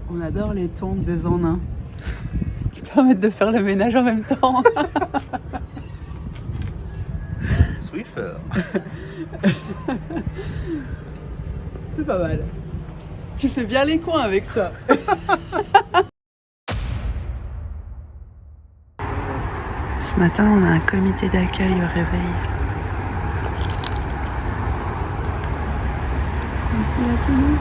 On adore les tongs 2 en 1 qui permettent de faire le ménage en même temps. Swiffer. C'est pas mal. Tu fais bien les coins avec ça. Ce matin, on a un comité d'accueil au réveil. Merci à tout le monde.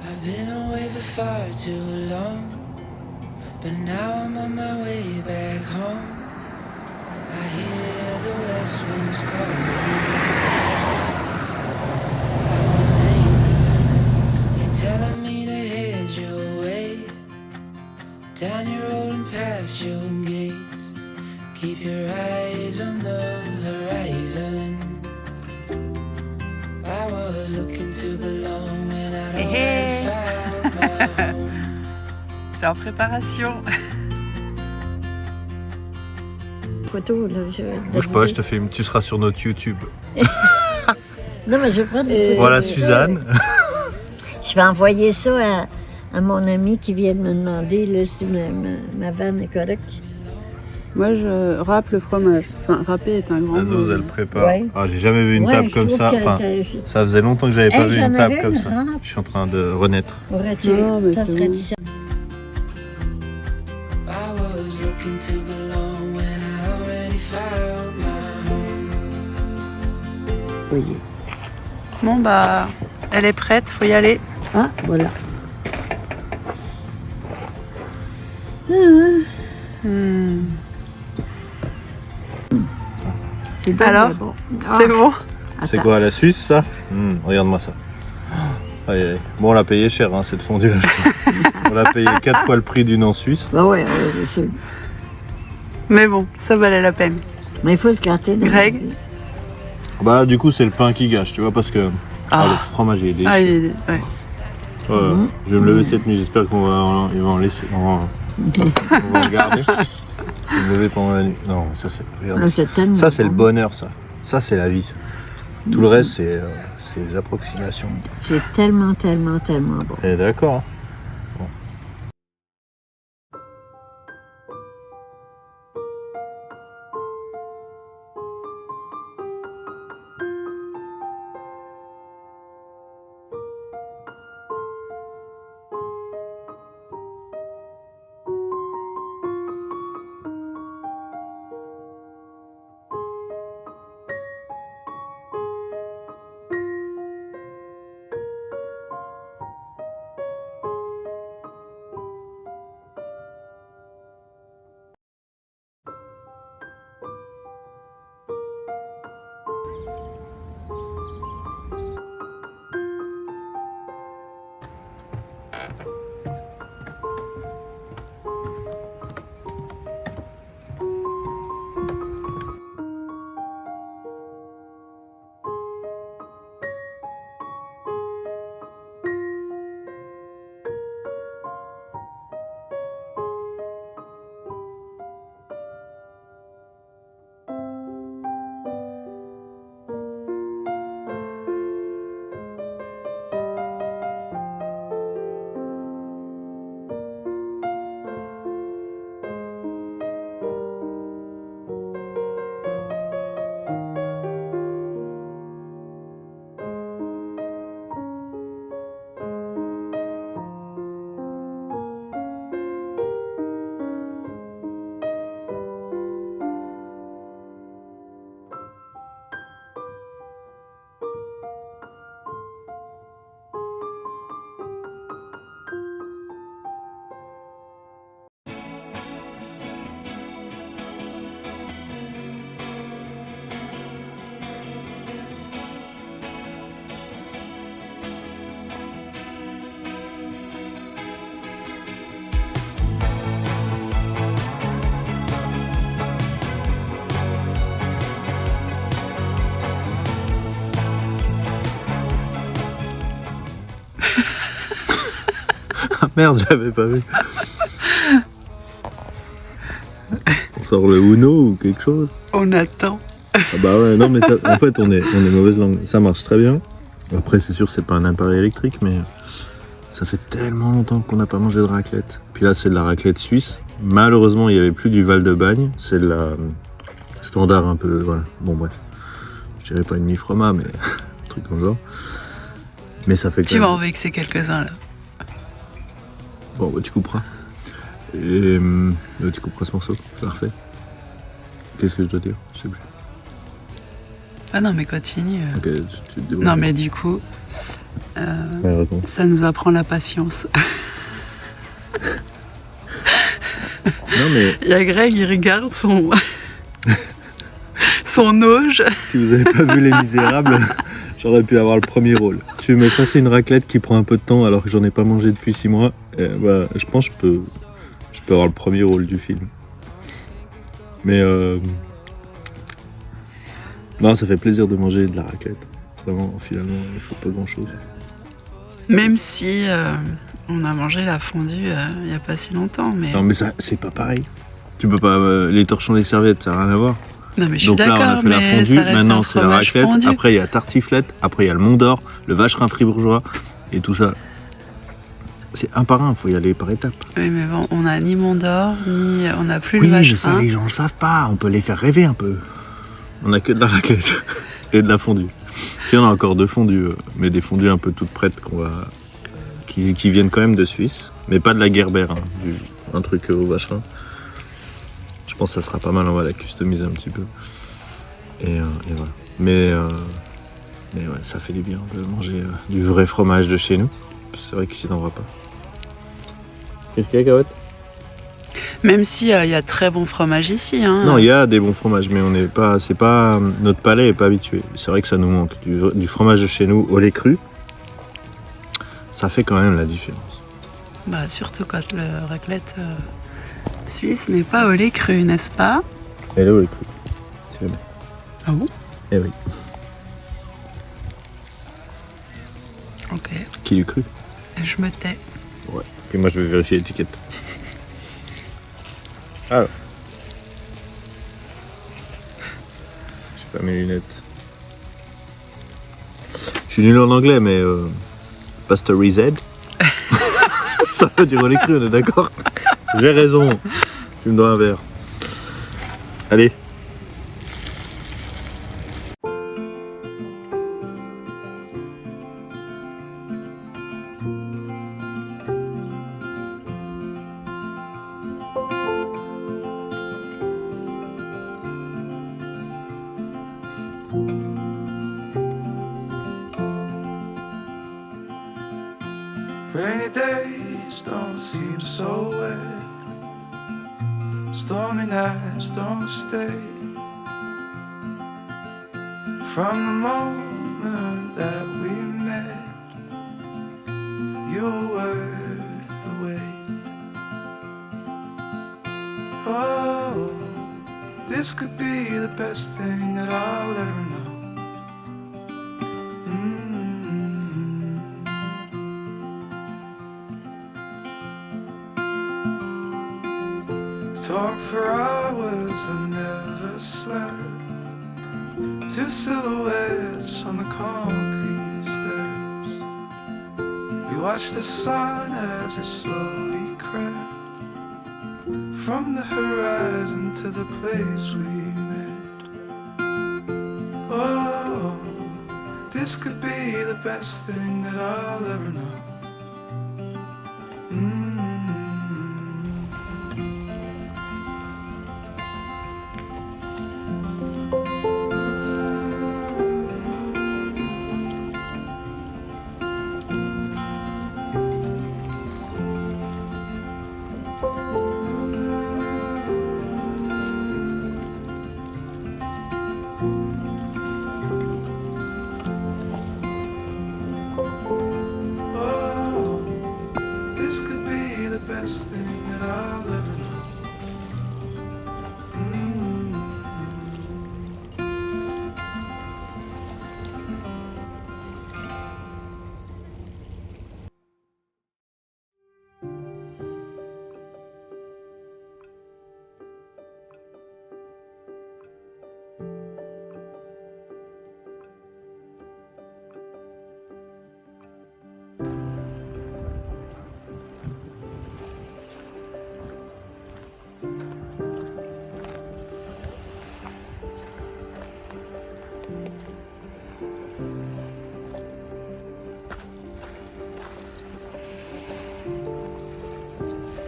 I've been away for far too long, but now I'm on my way back home. I hear the west winds calling my name. You're telling me to head your way down your road and past your gates. Keep your eyes on the horizon. I was looking to belong when I'd already found my home. C'est en préparation. Photo, là, Bouge pas, je te filme. Tu seras sur notre YouTube. Non, mais je prends des photos. Voilà Suzanne. Je vais envoyer ça à mon ami qui vient de me demander là, si ma vanne est correcte. Moi, je râpe le fromage. Enfin, râper est un grand La mot. Zouz, elle prépare. Ouais. Ah, j'ai jamais vu une Ouais, table je comme trouve ça. que Enfin, t'as- ça faisait longtemps que j'avais pas Hey, vu j'en une table avais comme une ça. râpe. Je suis en train de renaître. Aurais-tu Non, mais ça c'est serait bon. du ça. I was looking to belong when I already found my home. Voyez. Bon, bah, elle est prête, faut y aller. Ah, voilà. C'est bon, Alors, mais bon. c'est bon. C'est Attends. quoi la Suisse ça? Regarde-moi ça. Aïe, aïe. Bon, on l'a payé cher, hein, cette fondue là. Je crois. On l'a payé 4 fois le prix d'une en Suisse. Bah ouais, je sais. Mais bon, ça valait la peine. Mais il faut se gratter. dans Greg la vie. Bah du coup c'est le pain qui gâche, tu vois, parce que le fromage il est Ah, délicieux. ouais. Je vais me lever cette nuit, j'espère qu'on va, ils vont en laisser, on va en garder. Je vais me lever pendant la nuit. Non, ça c'est, regarde, Ah, c'est tellement ça c'est le bon. bonheur, ça. Ça c'est la vie. Ça. Tout le reste c'est les approximations. C'est tellement, tellement, tellement bon. Et d'accord. Hein. Ah merde, j'avais pas vu. On sort le Uno ou quelque chose. On attend. Ah bah ouais, non mais ça, en fait on est mauvaise langue. Ça marche très bien. Après c'est sûr c'est pas un appareil électrique mais ça fait tellement longtemps qu'on n'a pas mangé de raclette. Puis là c'est de la raclette suisse. Malheureusement il n'y avait plus du Val de Bagne. C'est de la standard un peu, voilà. Bon bref. Je dirais pas une mi-froma mais un truc dans le genre. Mais ça fait quand Tu même... vas en vexer quelques-uns là. Bon bah tu couperas. Et tu couperas ce morceau, je la refais. Qu'est-ce que je dois dire? Je sais plus. Ah non mais continue. Ok, tu te débrouilles. Non mais du coup, Ouais, raconte. ça nous apprend la patience. Non mais Il y a Greg, il regarde son son auge. si vous avez pas vu Les Misérables, j'aurais pu avoir le premier rôle. Tu me fasses une raclette qui prend un peu de temps alors que j'en ai pas mangé depuis 6 mois, bah, je pense que je peux avoir le premier rôle du film. Mais non, ça fait plaisir de manger de la raclette. Vraiment, finalement, il faut pas grand chose. Même si on a mangé la fondue il n'y a pas si longtemps. Mais... Non mais ça, c'est pas pareil. Tu peux pas... les torchons, les serviettes, ça n'a rien à voir. Non, mais je suis Donc là, on a d'accord, fait la mais fondue, ça reste maintenant un c'est la fromage raclette, fondu. après il y a tartiflette, après il y a le Mont d'Or, le vacherin fribourgeois et tout ça. C'est un par un, il faut y aller par étapes. Oui, mais bon, on n'a ni Mont d'Or, ni on n'a plus Oui, le mais vacherin. ça, les gens le savent pas, on peut les faire rêver un peu. On a que de la raclette et de la fondue. Si on a encore 2 fondues, mais des fondues un peu toutes prêtes qui viennent quand même de Suisse, mais pas de la Gerber, hein, un truc au vacherin. Je pense que ça sera pas mal, on va la customiser un petit peu. Et voilà. Mais ouais, ça fait du bien de manger du vrai fromage de chez nous. C'est vrai qu'ici, on n'en voit pas. Qu'est-ce qu'il y a, Carotte? Même si il y a très bon fromage ici. Hein. Non, il y a des bons fromages, mais on n'est pas, c'est pas, notre palais n'est pas habitué. C'est vrai que ça nous manque. Du fromage de chez nous au lait cru, ça fait quand même la différence. Bah, surtout quand le raclette suisse n'est pas au lait cru, n'est-ce pas? Elle est au lait cru. C'est bien. Ah bon? Eh oui. Ok, Qui l'eût cru? je me tais. Ouais. Et moi, je vais vérifier l'étiquette. Alors. J'ai pas mes lunettes. Je suis nul en anglais, mais pasteurised. Ça veut dire au lait cru, on est d'accord? J'ai raison. Tu me dois un verre. Allez. Rainy days don't seem so wet. Stormy nights don't stay. From the moment that we met, you were worth the wait. Oh, this could be the best thing that I'll ever know. Talk for hours, I never slept. 2 silhouettes on the concrete steps. We watched the sun as it slowly crept from the horizon to the place we met. Oh, this could be the best thing that I'll ever know.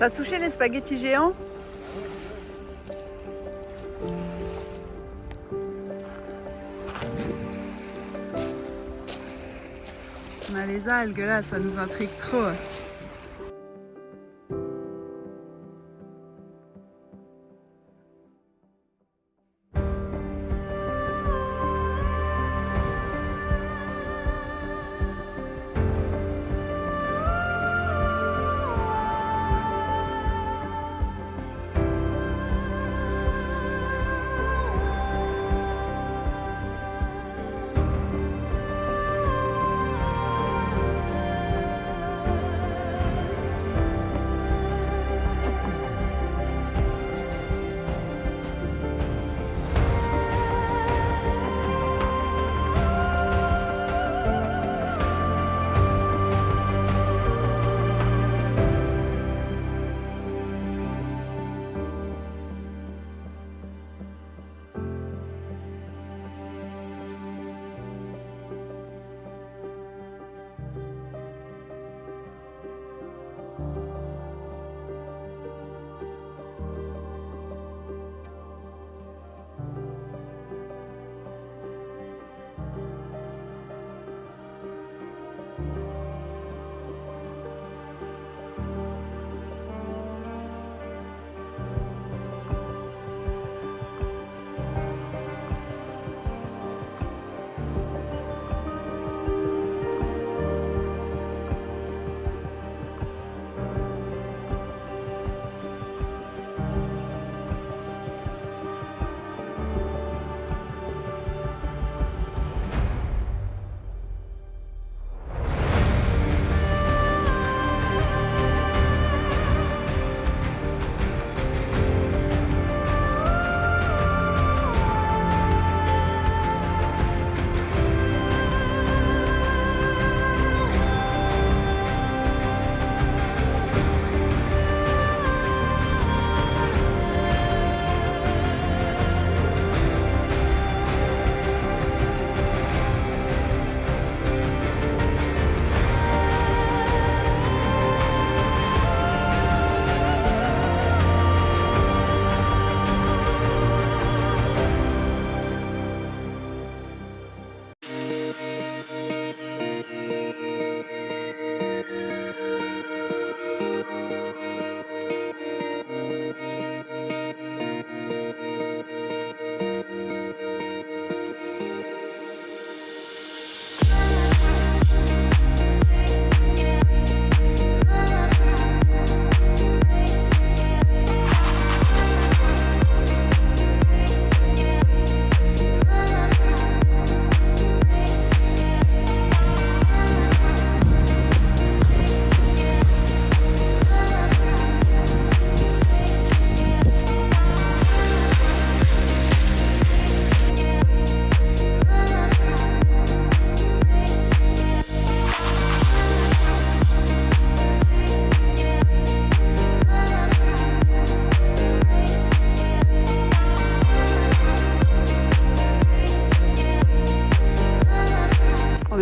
T'as touché les spaghettis géants? On a les algues là, ça nous intrigue trop.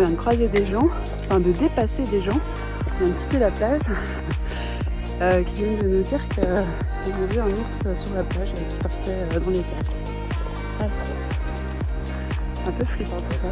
vient de croiser des gens, enfin de dépasser des gens, on vient de quitter la plage, qui viennent de nous dire qu'ils ont vu un ours sur la plage qui partait dans les terres. Ouais. Un peu flippant tout ça.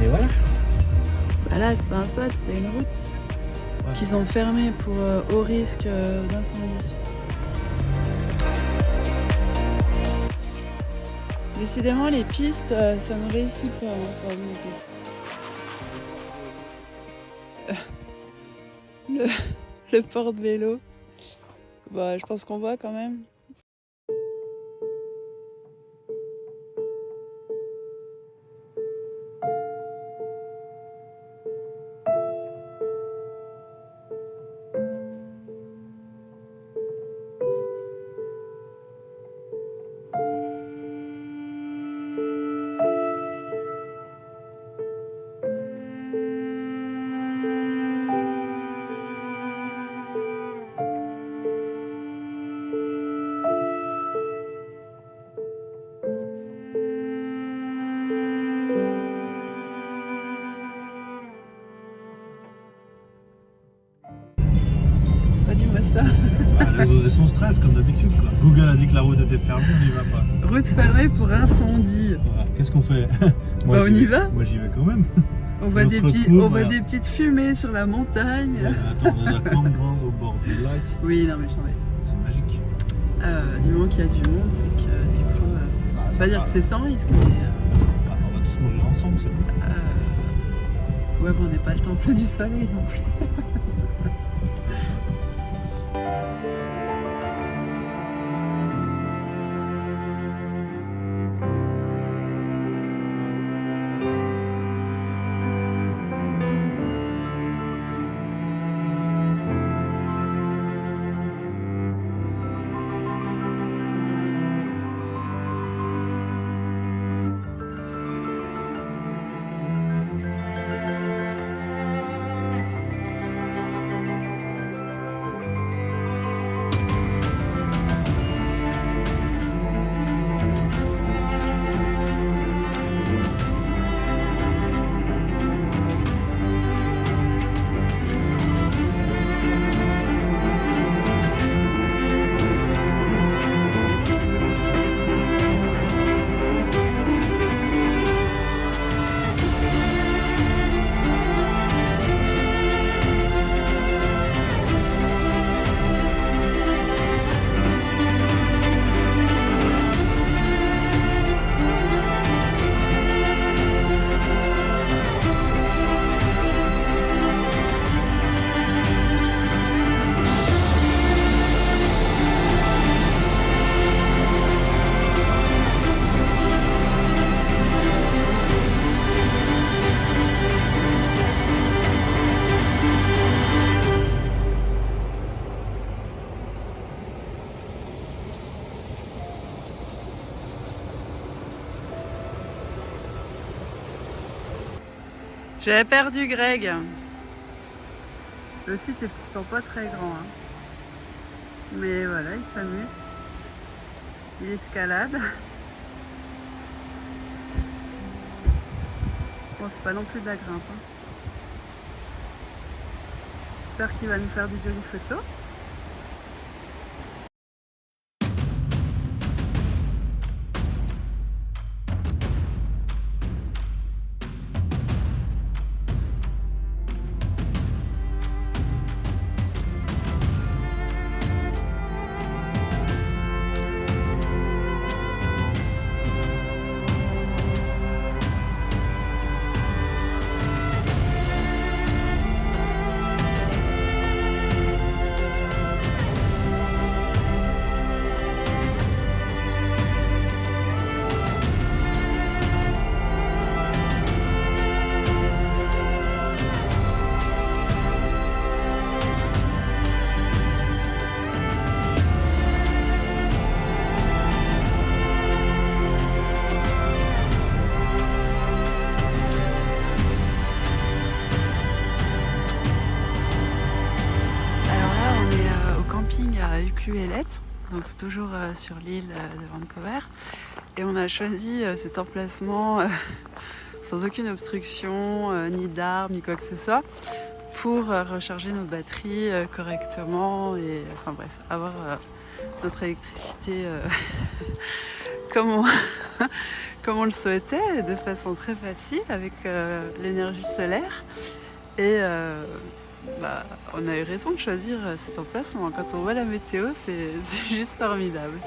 Et voilà. Bah là, c'est pas un spot, c'était une route qu'ils ont fermée pour haut risque d'incendie. Décidément, les pistes, ça ne réussit pas hein, pour monter. Le porte-vélo. Bah, je pense qu'on voit quand même. Dis-moi ça. Elle a osé son stress comme d'habitude quoi. Google a dit que la route était fermée, on n'y va pas. Route fermée pour incendie. Voilà. Qu'est-ce qu'on fait? Bah, on y va. Moi j'y vais quand même. On voit, des petites fumées sur la montagne. Ouais, attends, dans un campground au bord du lac. Oui, non mais je t'en vais. C'est magique. Du moment qu'il y a du monde, c'est que du coup... Bah, pas dire que c'est sans risque, mais... Bah, on va tous mourir ensemble, c'est bon. Ouais, bon, on n'est pas le temple du soleil non plus. J'avais perdu Greg. Le site est pourtant pas très grand. Hein. Mais voilà, il s'amuse. Il escalade. Bon, c'est pas non plus de la grimpe. Hein. J'espère qu'il va nous faire des jolies photos. À Ucluelet, donc c'est toujours sur l'île de Vancouver, et on a choisi cet emplacement sans aucune obstruction, ni d'arbres, ni quoi que ce soit, pour recharger nos batteries correctement et enfin bref, avoir notre électricité comme on le souhaitait, de façon très facile avec l'énergie solaire. Et on a eu raison de choisir cet emplacement. Quand on voit la météo, c'est juste formidable.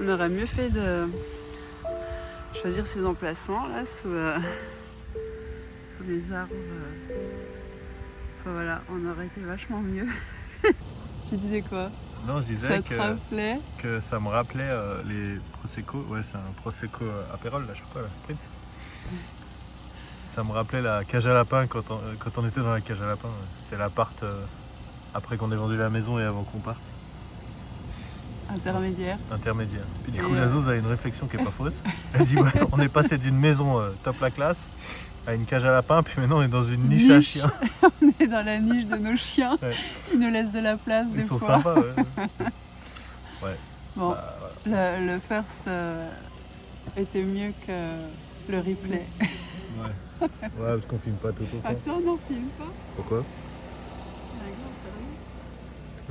On aurait mieux fait choisir ses emplacements là sous les arbres. Enfin voilà, on aurait été vachement mieux. Tu disais quoi? Non, je disais Ça te rappelait? que ça me rappelait les Prosecco. Ouais, c'est un Prosecco apérol, là, je sais pas, la Spritz. Ça me rappelait la cage à lapin quand on était dans la cage à lapin. C'était l'appart après qu'on ait vendu la maison et avant qu'on parte. Intermédiaire. Puis du coup, la Zouz a une réflexion qui est pas fausse. Elle dit ouais, on est passé d'une maison top la classe à une cage à lapin, puis maintenant on est dans une niche à chiens. On est dans la niche de nos chiens. Ouais. Ils nous laissent de la place des fois. Ils sont sympas, ouais. Ouais. Bon, Bah, ouais. le first était mieux que le replay. Ouais. Ouais, parce qu'on filme pas tout autant. Attends, non, filme pas. Pourquoi?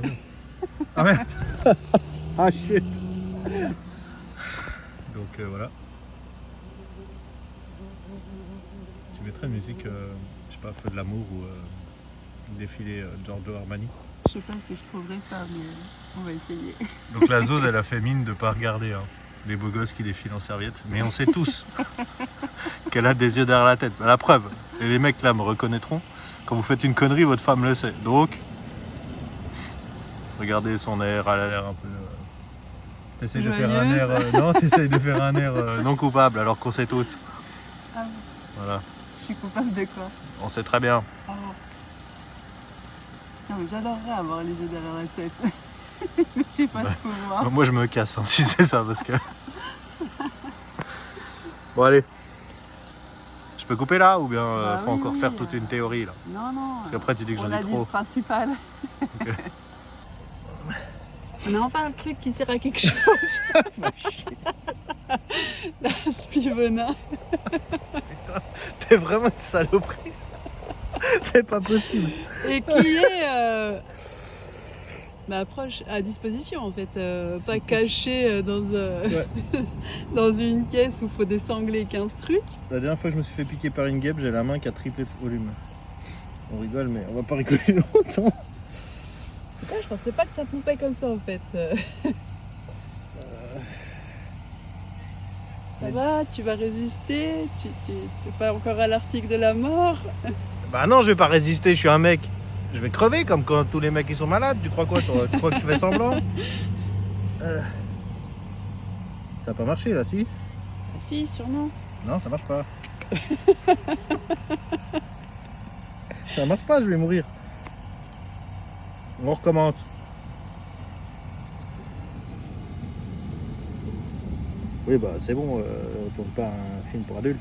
Regarde, Ah merde. Ah shit. Donc voilà. Tu mettrais une musique, je sais pas, Feu de l'amour ou défilé Giorgio Armani. je sais pas si je trouverai ça, mais on va essayer. Donc la Zouz, elle a fait mine de pas regarder les beaux gosses qui défilent en serviette. Mais on sait tous qu'elle a des yeux derrière la tête. La preuve, et les mecs là me reconnaîtront, quand vous faites une connerie, votre femme le sait. Donc, regardez son air, elle a l'air un peu... T'essayes de faire un air... non, t'essayes de faire un air non coupable, alors qu'on sait tous. Ah oui. Voilà, Je suis coupable de quoi? on sait très bien. Oh. Non, mais j'adorerais avoir les yeux derrière la tête. Mais j'ai pas ce pouvoir. Moi je me casse si c'est ça, parce que... Bon allez. Je peux couper là ou bien faut oui, encore faire toute une théorie là? Non, non. Parce qu'après tu dis que j'en on ai a dit le trop. principal. Ok. On a enfin un truc qui sert à quelque chose. La spivenin. T'es vraiment une saloperie. C'est pas possible. Et qui est proche, à disposition en fait. Pas caché dans une caisse où il faut désangler 15 trucs. La dernière fois que je me suis fait piquer par une guêpe, j'ai la main qui a triplé de volume. On rigole, mais on va pas rigoler longtemps. Putain, je pensais pas que ça te coupait comme ça en fait. Ça va, tu vas résister, tu es pas encore à l'article de la mort. Bah non, je vais pas résister, je suis un mec. Je vais crever comme quand tous les mecs ils sont malades. Tu crois quoi toi? Tu crois que je fais semblant? Ça a pas marché là, si? Ah si, sûrement. Non, ça marche pas. Ça marche pas, je vais mourir. On recommence. Oui, bah c'est bon, on tourne pas un film pour adultes.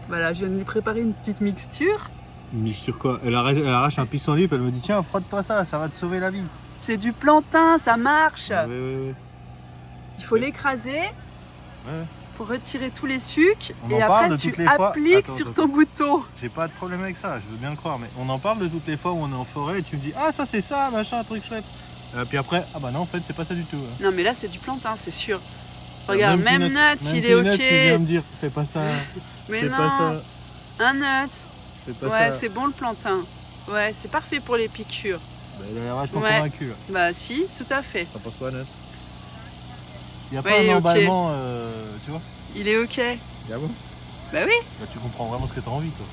Voilà, je viens de lui préparer une petite mixture. Une mixture quoi? Elle arrache un pissenlit, elle me dit tiens, frotte-toi ça va te sauver la vie. C'est du plantain, ça marche. Oui. Il faut l'écraser Ouais. pour retirer tous les sucs On et en parle après de tu toutes les fois. appliques Attends, sur attends. ton bouton. J'ai pas de problème avec ça, je veux bien le croire, mais on en parle de toutes les fois où on est en forêt et tu me dis ah ça c'est ça, machin, un truc chouette. Puis après, ah bah non en fait c'est pas ça du tout. Non mais là c'est du plantain, c'est sûr. Regarde, même Peanuts, Nuts, il est Peanuts, ok. il vient me dire fais pas ça, Mais fais non, pas ça, un Nuts. fais pas Ouais, ça. c'est bon le plantain. Ouais, c'est parfait pour les piqûres. Bah, il a l'air vachement Ouais. convaincu. Là. Bah si, tout à fait. T'en penses quoi, Nat? Il n'y a Ouais, pas il est un ok. emballement, tu vois? Il est ok. Ah bon? Bah oui, Bah, tu comprends vraiment ce que t'as envie, quoi.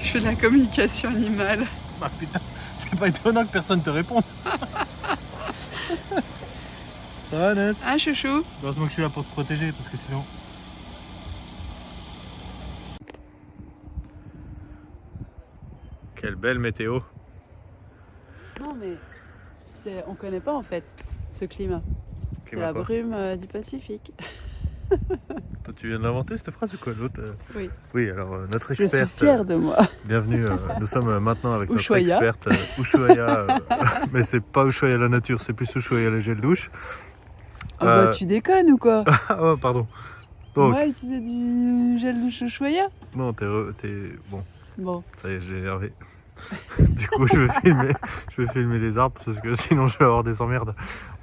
je fais de la communication animale. Ah putain, c'est pas étonnant que personne te réponde. Ça va, Nat? Hein, chouchou? Heureusement que je suis là pour te protéger, parce que sinon... Quelle belle météo. Non mais on connaît pas en fait ce climat. C'est Climat la quoi? brume du Pacifique. Toi, tu viens de l'inventer cette phrase ou quoi? L'autre Oui. Oui, alors notre Je experte. suis fière de moi. Bienvenue, nous sommes maintenant avec notre Ushuaïa. experte Ushuaïa, mais c'est pas Ushuaïa la nature, c'est plus Ushuaïa le gel douche. Oh bah tu déconnes ou quoi? Ah oh, pardon. Donc, Moi utiliser du gel douche Ushuaïa? non, t'es bon, Bon. ça y est, j'ai énervé. Du coup, je vais filmer les arbres parce que sinon je vais avoir des emmerdes.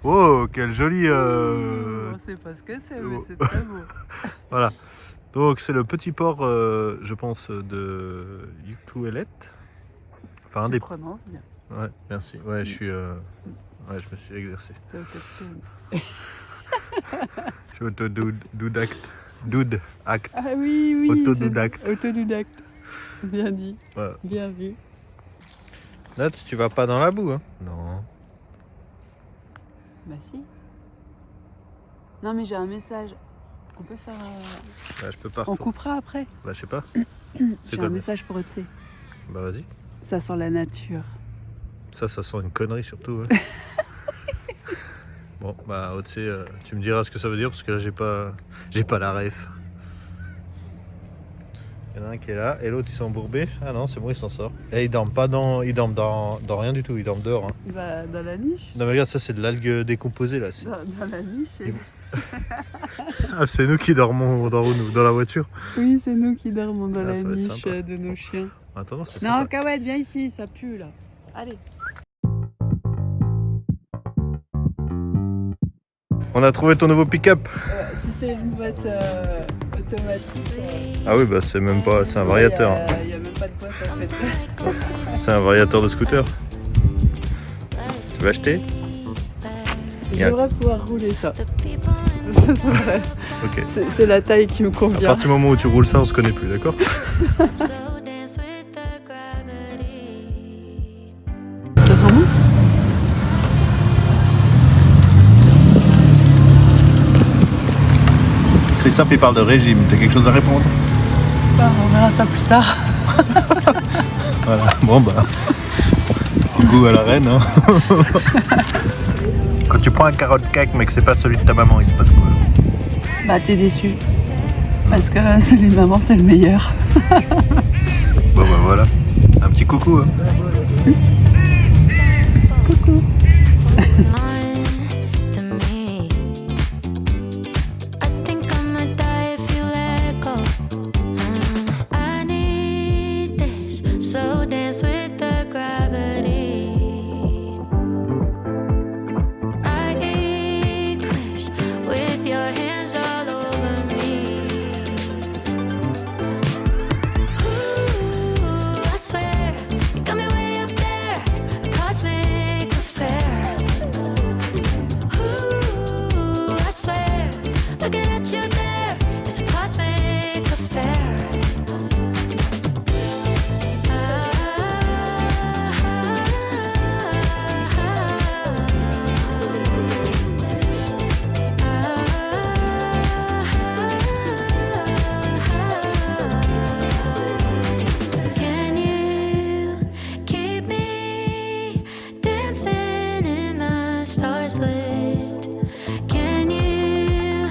Oh, quel joli. On sait pas ce que c'est, mais c'est très beau. Voilà. Donc c'est le petit port, je pense, de Ucluelet. Enfin, un Tu des. prononces bien. Ouais, merci. Ouais, je suis Ouais, je me suis exercé. T'es autochtone. Je suis autodidacte. Dude, acte. Ah oui, oui. Autodidacte. c'est- Autodidacte. Bien dit. Ouais. Bien vu. Là, tu vas pas dans la boue, hein? Non. Bah si. Non mais j'ai un message. On peut faire... Bah, je peux pas. On coupera après. Bah, je sais pas. J'ai quoi un le message pour Otse. Bah, vas-y. Ça sent la nature. Ça sent une connerie surtout. Ouais. Bon, bah, Otse, tu me diras ce que ça veut dire parce que là, j'ai pas la ref. Il y en a un qui est là et l'autre il s'est embourbé. Ah non, c'est bon, il s'en sort. Et ils dorment pas dans rien du tout, ils dorment dehors. Hein. Bah dans la niche. Non mais regarde, ça c'est de l'algue décomposée là. Dans la niche. Et... Ah, c'est nous qui dormons dans la voiture. Oui, c'est nous qui dormons dans Ah, la ça va être niche sympa. de nos chiens. Attends, c'est Non, sympa. Kawet, viens ici, ça pue là. Allez. On a trouvé ton nouveau pick-up. Si c'est une boîte automatique. Ah oui, bah c'est même pas, c'est un variateur. Il n'y a même pas de boîte en fait. C'est un variateur de scooter. Tu veux acheter? Je Yeah. devrais pouvoir rouler ça. Ça, c'est vrai. Ok. C'est la taille qui me À convient. partir du moment où tu roules ça, on se connaît plus, d'accord? Ça sent bon? Christophe il parle de régime, t'as quelque chose à répondre? Bah, on verra ça plus tard. Voilà, bon bah. Goût à la reine, hein. Quand tu prends un carotte cake mais que c'est pas celui de ta maman, il se passe quoi? Bah t'es déçu. Parce que celui de maman c'est le meilleur. Bon bah voilà. Un petit coucou, hein. Coucou. To me, I think I'ma die if you let go. I need this slow dance with the gravity. I eclipse with your hands all over me. Ooh, I swear you got me way up there, a cosmic affair. Ooh, I swear, looking at you there, it's a cosmic affair. Can you keep me dancing in the stars lit? Can you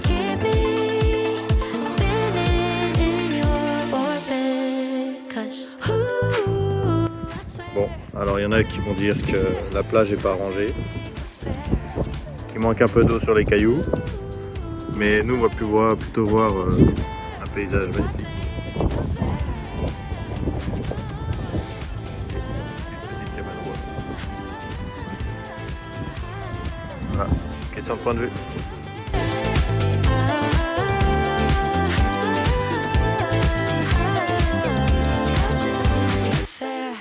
keep me spinning in your orbit? 'Cause ooh, I swear. Bon, alors il y en a qui vont dire que la plage est pas rangée, qu'il manque un peu d'eau sur les cailloux, mais nous on va plutôt voir un paysage magnifique. Une petite cabane rose. Voilà, question de point de vue. Fair.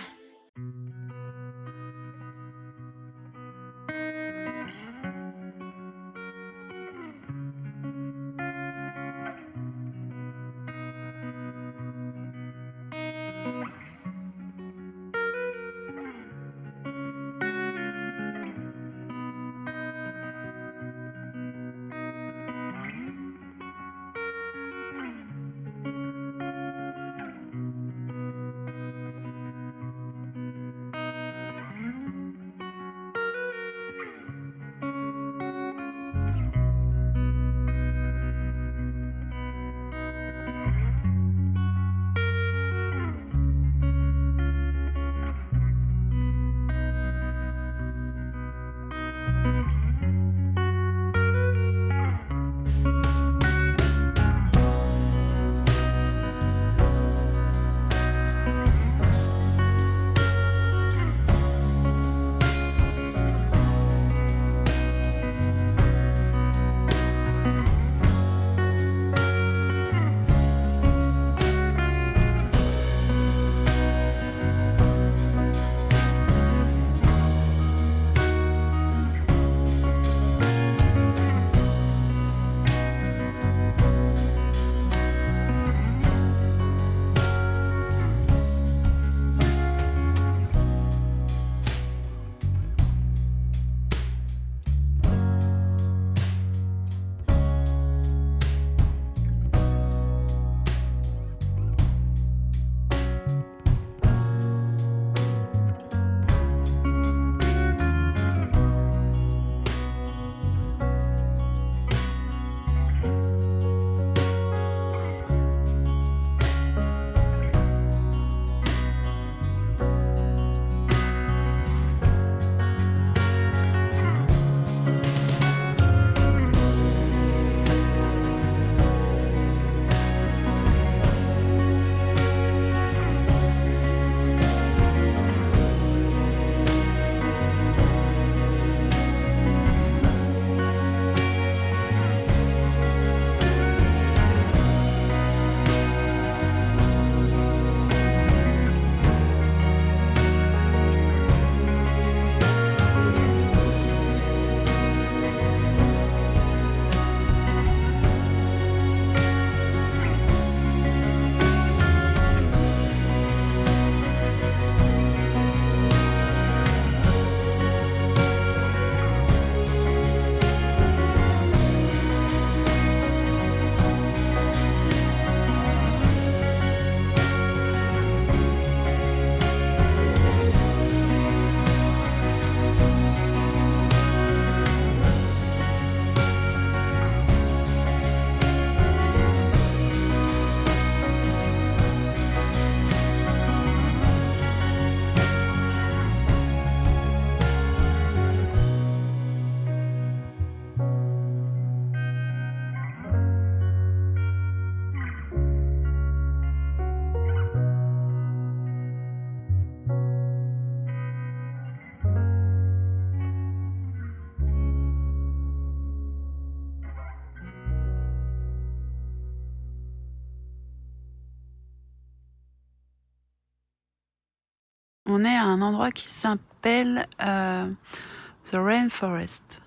on est à un endroit qui s'appelle The Rainforest.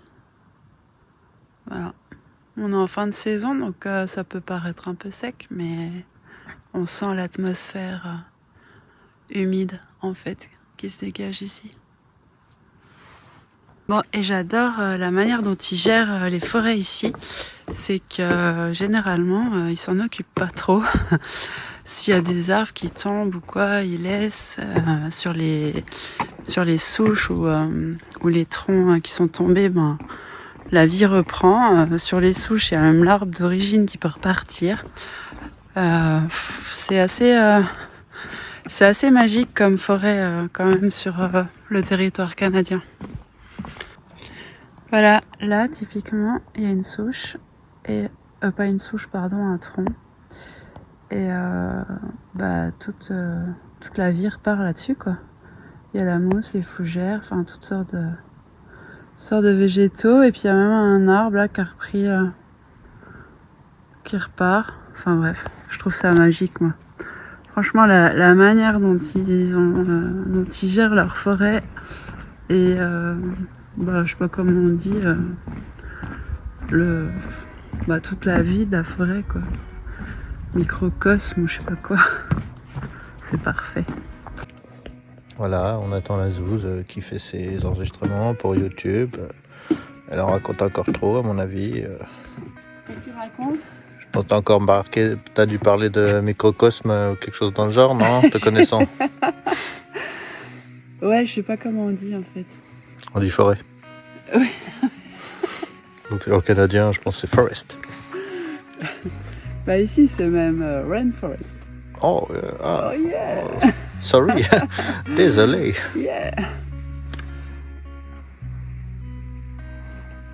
Voilà. On est en fin de saison, donc ça peut paraître un peu sec, mais on sent l'atmosphère humide, en fait, qui se dégage ici. Bon, et j'adore la manière dont ils gèrent les forêts ici. C'est que généralement, ils s'en occupent pas trop. S'il y a des arbres qui tombent ou quoi, ils laissent sur les souches ou les troncs qui sont tombés, ben, la vie reprend. Sur les souches, il y a même l'arbre d'origine qui peut repartir. C'est assez magique comme forêt quand même sur le territoire canadien. Voilà, là typiquement, il y a une souche, et pas une souche, pardon, un tronc. Et toute la vie repart là-dessus, quoi. Il y a la mousse, les fougères, enfin toutes sortes de végétaux. Et puis il y a même un arbre là qui a repris, qui repart. Enfin bref, je trouve ça magique, moi. Franchement, la manière dont ils gèrent leur forêt et je sais pas comment on dit, toute la vie de la forêt, quoi. Microcosme ou je sais pas quoi. C'est parfait. Voilà, on attend la Zouz qui fait ses enregistrements pour YouTube. Elle en raconte encore trop, à mon avis. Qu'est-ce qu'il raconte? Je pense que t'as encore marqué, t'as dû parler de microcosme ou quelque chose dans le genre, non? Te connaissant. Ouais, je sais pas comment on dit en fait. On dit forêt. Oui. Donc en canadien, je pense que c'est forest. Bah ici c'est même rainforest. Oh, Oh yeah. Sorry, désolé. Yeah.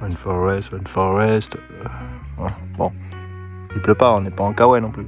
Rainforest. Bon, il pleut pas, on n'est pas en Kawaii non plus.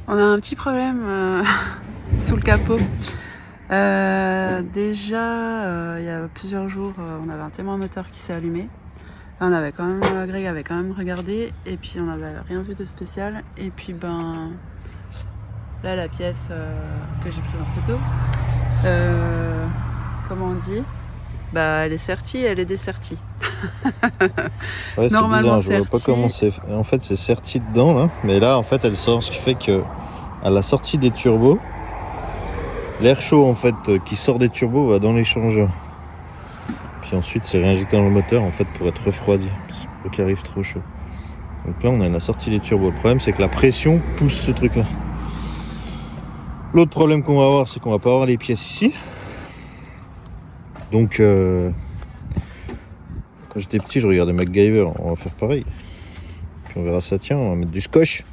On a un petit problème sous le capot. Déjà, il y a plusieurs jours, on avait un témoin moteur qui s'est allumé. Greg avait quand même regardé et puis on n'avait rien vu de spécial. Et puis là la pièce que j'ai prise en photo, comment on dit ? Elle est sertie, elle est dessertie. Ouais, c'est Normalement, bizarre, je vois pas comment c'est. En fait, c'est serti dedans là, mais là, en fait, elle sort, ce qui fait que à la sortie des turbos, l'air chaud en fait qui sort des turbos va dans l'échangeur. Puis ensuite, c'est réinjecté dans le moteur en fait pour être refroidi, pour qu'il arrive trop chaud. Donc là, on a la sortie des turbos. Le problème, c'est que la pression pousse ce truc-là. L'autre problème qu'on va avoir, c'est qu'on va pas avoir les pièces ici. Donc, quand j'étais petit, je regardais MacGyver. On va faire pareil. Puis on verra ça tient, on va mettre du scotch.